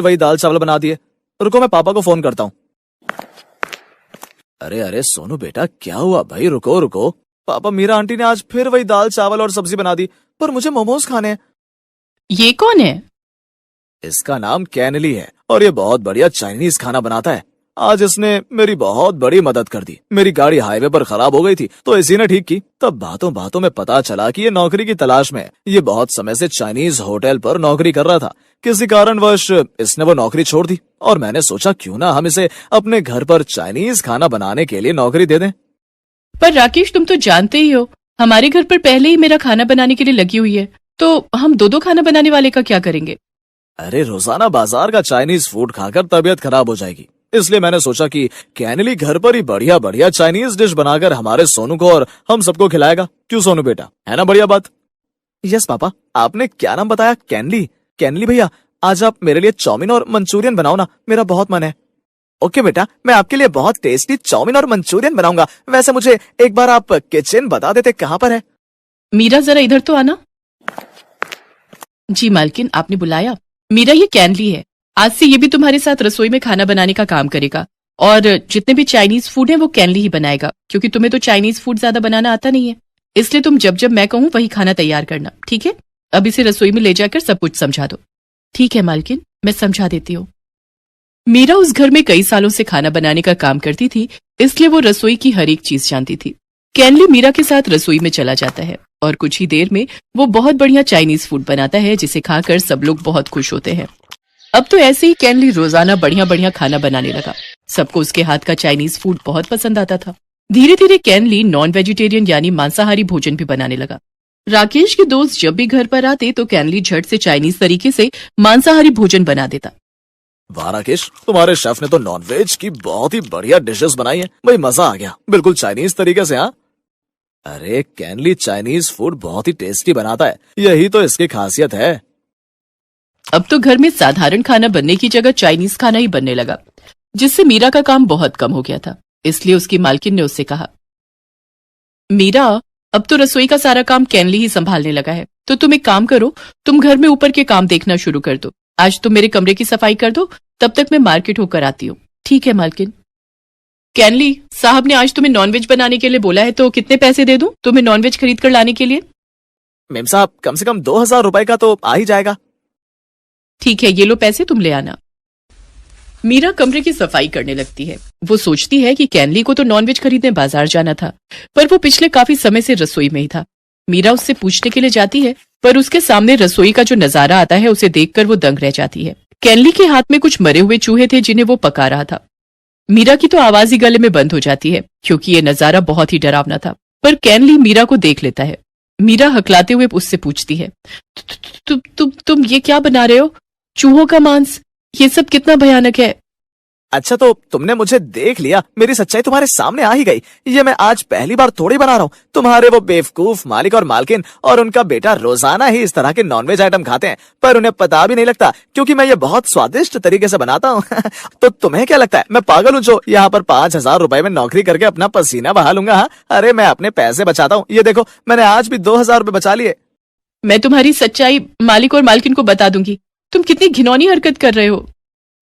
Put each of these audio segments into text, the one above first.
वही दाल चावल बना दिए। रुको मैं पापा को फोन करता हूँ। अरे अरे सोनू बेटा क्या हुआ भाई, रुको रुको। पापा मीरा आंटी ने आज फिर वही दाल चावल और सब्जी बना दी, पर मुझे मोमोज खाने हैं। ये कौन है? इसका नाम कैनली है और ये बहुत बढ़िया चाइनीज खाना बनाता है। आज इसने मेरी बहुत बड़ी मदद कर दी। मेरी गाड़ी हाईवे पर खराब हो गई थी तो इसी ने ठीक की। तब बातों बातों में पता चला कि ये नौकरी की तलाश में है। ये बहुत समय से चाइनीज होटल पर नौकरी कर रहा था। किसी कारणवश इसने वो नौकरी छोड़ दी और मैंने सोचा क्यों ना हम इसे अपने घर पर चाइनीज खाना बनाने के लिए नौकरी दे दें। पर राकेश, तुम तो जानते ही हो हमारे घर पर पहले ही मेरा खाना बनाने के लिए लगी हुई है, तो हम दो खाना बनाने वाले का क्या करेंगे? अरे रोजाना बाजार का चाइनीज फूड खाकर तबीयत खराब हो जाएगी, इसलिए मैंने सोचा कि कैनली घर पर ही बढ़िया बढ़िया चाइनीज डिश बनाकर हमारे सोनू को और हम सबको खिलाएगा। क्यों सोनू बेटा, है ना बढ़िया बात? Yes papa. आपने क्या नाम बताया? कैनली। कैनली भैया, आज आप मेरे लिए चाउमीन और मंचूरियन बनाओ ना, मेरा बहुत मन है। ओके बेटा, मैं आपके लिए बहुत टेस्टी चाउमीन और मंचूरियन बनाऊंगा। वैसे मुझे एक बार आप किचन बता देते कहाँ पर है? मीरा जरा इधर तो आना। जी मालकिन, आपने बुलाया? मीरा, ये कैनली है। आज से ये भी तुम्हारे साथ रसोई में खाना बनाने का काम करेगा और जितने भी चाइनीज फूड है वो कैनली ही बनाएगा, क्योंकि तुम्हें तो चाइनीज फूड ज्यादा बनाना आता नहीं है। इसलिए तुम जब जब मैं कहूँ वही खाना तैयार करना, ठीक है? अब इसे रसोई में ले जाकर सब कुछ समझा दो। ठीक है मालकिन, मैं समझा देती हूँ। मीरा उस घर में कई सालों से खाना बनाने का काम करती थी, इसलिए वो रसोई की हर एक चीज जानती थी। कैनली मीरा के साथ रसोई में चला जाता है और कुछ ही देर में वो बहुत बढ़िया चाइनीज फूड बनाता है, जिसे खाकर सब लोग बहुत खुश होते हैं। अब तो ऐसे ही कैनली रोजाना बढ़िया बढ़िया खाना बनाने लगा। सबको उसके हाथ का चाइनीज फूड बहुत पसंद आता था। धीरे धीरे कैनली नॉन वेजिटेरियन यानी मांसाहारी भोजन भी बनाने लगा। राकेश के दोस्त जब भी घर पर आते तो कैनली झट से चाइनीज तरीके से मांसाहारी भोजन बना देता। वाह राकेश, तुम्हारे शेफ ने तो नॉनवेज की बहुत ही बढ़िया डिशेस बनाई है भाई, मजा आ गया, बिल्कुल चाइनीज तरीके से। हाँ, अरे कैनली चाइनीज फूड बहुत ही टेस्टी बनाता है, यही तो इसकी खासियत है। अब तो घर में साधारण खाना बनने की जगह चाइनीज खाना ही बनने लगा, जिससे मीरा का काम बहुत कम हो गया था। इसलिए उसकी मालकिन ने उससे कहा, मीरा, अब तो रसोई का सारा काम कैनली ही संभालने लगा है, तो तुम एक काम करो, तुम घर में ऊपर के काम देखना शुरू कर दो। आज तुम मेरे कमरे की सफाई कर दो, तब तक मैं मार्केट होकर आती हूँ। ठीक है मालकिन। कैनली, साहब ने आज तुम्हें नॉनवेज बनाने के लिए बोला है, तो कितने पैसे दे दूं तुम्हें नॉनवेज खरीद कर लाने के लिए? मेम साहब, कम से कम 2000 रुपए का तो आ ही जाएगा। ठीक है, ये लो पैसे, तुम ले आना। मीरा कमरे की सफाई करने लगती है। वो सोचती है कि कैनली को तो नॉनवेज खरीदने बाजार जाना था, पर वो पिछले काफी समय से रसोई में ही था। मीरा उससे पूछने के लिए जाती है, पर उसके सामने रसोई का जो नजारा आता है उसे देखकर वो दंग रह जाती है। कैनली के हाथ में कुछ मरे हुए चूहे थे जिन्हें वो पका रहा था। मीरा की तो आवाज ही गले में बंद हो जाती है, क्योंकि ये नजारा बहुत ही डरावना था। पर कैनली मीरा को देख लेता है। मीरा हकलाते हुए उससे पूछती है, तुम ये क्या बना रहे हो? चूहों का मांस? ये सब कितना भयानक है। अच्छा, तो तुमने मुझे देख लिया, मेरी सच्चाई तुम्हारे सामने आ ही गई। ये मैं आज पहली बार थोड़ी बना रहा हूँ। तुम्हारे वो बेवकूफ मालिक और मालकिन और उनका बेटा रोजाना ही इस तरह के नॉनवेज आइटम खाते हैं, पर उन्हें पता भी नहीं लगता, क्योंकि मैं ये बहुत स्वादिष्ट तरीके से बनाता हूँ। तो तुम्हें क्या लगता है मैं पागल हूँ जो यहाँ पर 5000 रुपए में नौकरी करके अपना पसीना बहा लूंगा? हाँ? अरे मैं अपने पैसे बचाता हूँ। ये देखो, मैंने आज भी 2000 रुपए बचा लिए। मैं तुम्हारी सच्चाई मालिक और मालकिन को बता दूंगी। तुम कितनी घिनौनी हरकत कर रहे हो।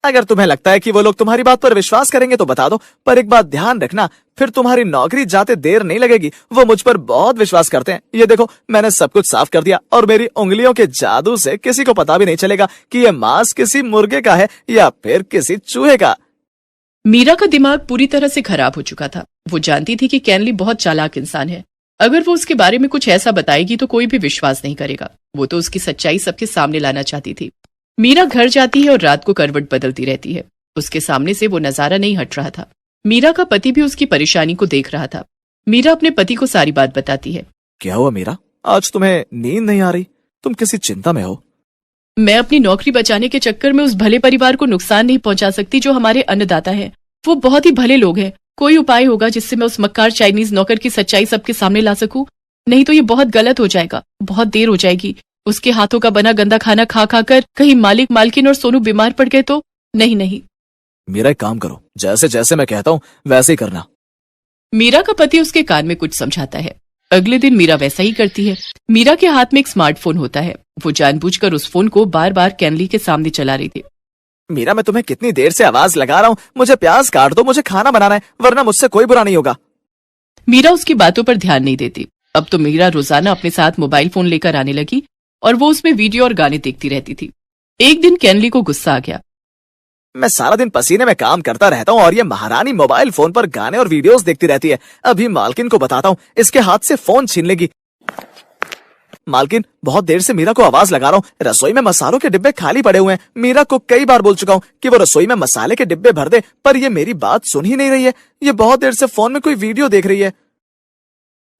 अगर तुम्हें लगता है कि वो लोग तुम्हारी बात पर विश्वास करेंगे तो बता दो, पर एक बात ध्यान रखना, फिर तुम्हारी नौकरी जाते देर नहीं लगेगी। वो मुझ पर बहुत विश्वास करते हैं। ये देखो, मैंने सब कुछ साफ कर दिया और मेरी उंगलियों के जादू से किसी को पता भी नहीं चलेगा कि ये मांस किसी मुर्गे का है या फिर किसी चूहे का। मीरा का दिमाग पूरी तरह से खराब हो चुका था। वो जानती थी कि कैनली बहुत चालाक इंसान है। अगर वो उसके बारे में कुछ ऐसा बताएगी तो कोई भी विश्वास नहीं करेगा। वो तो उसकी सच्चाई सबके सामने लाना चाहती थी। मीरा घर जाती है और रात को करवट बदलती रहती है। उसके सामने से वो नजारा नहीं हट रहा था। मीरा का पति भी उसकी परेशानी को देख रहा था। मीरा अपने पति को सारी बात बताती है। क्या हुआ मीरा, आज तुम्हें नींद नहीं आ रही? तुम किसी चिंता में हो? मैं अपनी नौकरी बचाने के चक्कर में उस भले परिवार को नुकसान नहीं पहुंचा सकती जो हमारे अन्नदाता है। वो बहुत ही भले लोग हैं। कोई उपाय होगा जिससे मैं उस मक्कार चाइनीज नौकर की सच्चाई सबके सामने ला सकूं? नहीं तो ये बहुत गलत हो जाएगा, बहुत देर हो जाएगी। उसके हाथों का बना गंदा खाना खा खा कर कहीं मालिक, मालकिन और सोनू बीमार पड़ गए तो? नहीं। मेरा एक काम करो, जैसे जैसे मैं कहता हूँ वैसे ही करना। मीरा का पति उसके कान में कुछ समझाता है। अगले दिन मीरा वैसा ही करती है। मीरा के हाथ में एक स्मार्टफोन होता है। वो जानबूझकर उस फोन को बार बार कैनली के सामने चला रही थी। मीरा, मैं तुम्हें कितनी देर से आवाज लगा रहा हूँ, मुझे प्याज काट दो, मुझे खाना बनाना है, वरना मुझसे कोई बुरा नहीं होगा। मीरा उसकी बातों पर ध्यान नहीं देती। अब तो मीरा रोजाना अपने साथ मोबाइल फोन लेकर आने लगी और वो उसमें वीडियो और गाने देखती रहती थी। एक दिन केनली को गुस्सा आ गया। मैं सारा दिन पसीने में काम करता रहता हूँ और ये महारानी मोबाइल फोन पर गाने और वीडियोस देखती रहती है। अभी मालकिन को बताता हूँ, इसके हाथ से फोन छीन लेगी। मालकिन, बहुत देर से मीरा को आवाज लगा रहा हूँ, रसोई में मसालों के डिब्बे खाली पड़े हुए हैं। मीरा को कई बार बोल चुका हूँ कि वो रसोई में मसाले के डिब्बे भर दे, पर ये मेरी बात सुन ही नहीं रही है। ये बहुत देर से फोन में कोई वीडियो देख रही है।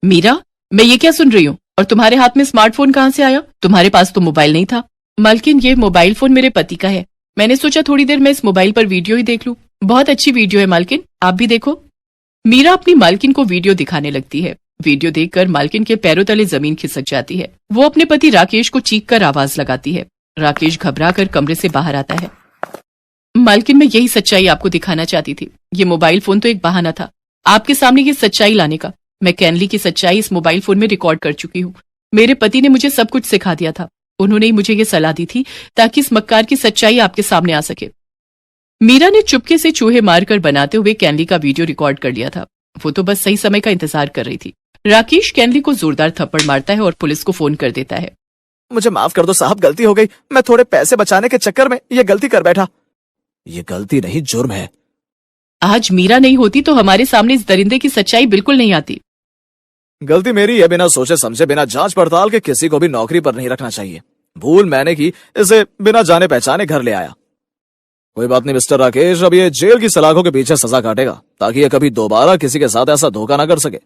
मीरा, मैं ये क्या सुन रही हूँ? और तुम्हारे हाथ में स्मार्टफोन कहाँ से आया? तुम्हारे पास तो मोबाइल नहीं था। मालकिन, ये मोबाइल फोन मेरे पति का है। मैंने सोचा थोड़ी देर मैं इस मोबाइल पर वीडियो ही देख लूं। बहुत अच्छी वीडियो है मालकिन, आप भी देखो। मीरा अपनी मालकिन को वीडियो दिखाने लगती है। वीडियो देखकर मालकिन के पैरों तले जमीन खिसक जाती है। वो अपने पति राकेश को चीख कर आवाज लगाती है। राकेश घबरा कर कमरे से बाहर आता है। मालकिन, मैं यही सच्चाई आपको दिखाना चाहती थी। ये मोबाइल फोन तो एक बहाना था आपके सामने ये सच्चाई लाने का। मैं कैनली की सच्चाई इस मोबाइल फोन में रिकॉर्ड कर चुकी हूँ। मेरे पति ने मुझे सब कुछ सिखा दिया था। उन्होंने ही मुझे ये सलाह दी थी ताकि इस मक्कार की सच्चाई आपके सामने आ सके। मीरा ने चुपके से चूहे मारकर बनाते हुए कैनली का वीडियो रिकॉर्ड कर लिया था। वो तो बस सही समय का इंतजार कर रही थी। राकेश कैनली को जोरदार थप्पड़ मारता है और पुलिस को फोन कर देता है। मुझे माफ कर दो साहब, गलती हो गई। मैं थोड़े पैसे बचाने के चक्कर में ये गलती कर बैठा। ये गलती नहीं, जुर्म है। आज मीरा नहीं होती तो हमारे सामने इस दरिंदे की सच्चाई बिल्कुल नहीं आती। गलती मेरी है, बिना सोचे समझे, बिना जांच पड़ताल के किसी को भी नौकरी पर नहीं रखना चाहिए। भूल मैंने की, इसे बिना जाने पहचाने घर ले आया। कोई बात नहीं मिस्टर राकेश, अब ये जेल की सलाखों के पीछे सजा काटेगा ताकि ये कभी दोबारा किसी के साथ ऐसा धोखा ना कर सके।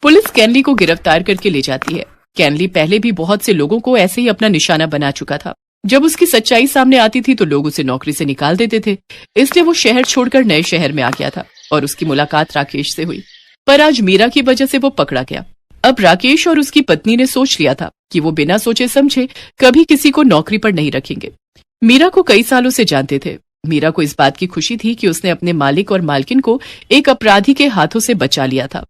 पुलिस कैनली को गिरफ्तार करके ले जाती है। कैनली पहले भी बहुत से लोगों को ऐसे ही अपना निशाना बना चुका था। जब उसकी सच्चाई सामने आती थी तो लोग उसे नौकरी से निकाल देते थे। इसलिए वो शहर छोड़कर नए शहर में आ गया था और उसकी मुलाकात राकेश से हुई। पर आज मीरा की वजह से वो पकड़ा गया। अब राकेश और उसकी पत्नी ने सोच लिया था कि वो बिना सोचे समझे कभी किसी को नौकरी पर नहीं रखेंगे। मीरा को कई सालों से जानते थे। मीरा को इस बात की खुशी थी कि उसने अपने मालिक और मालकिन को एक अपराधी के हाथों से बचा लिया था।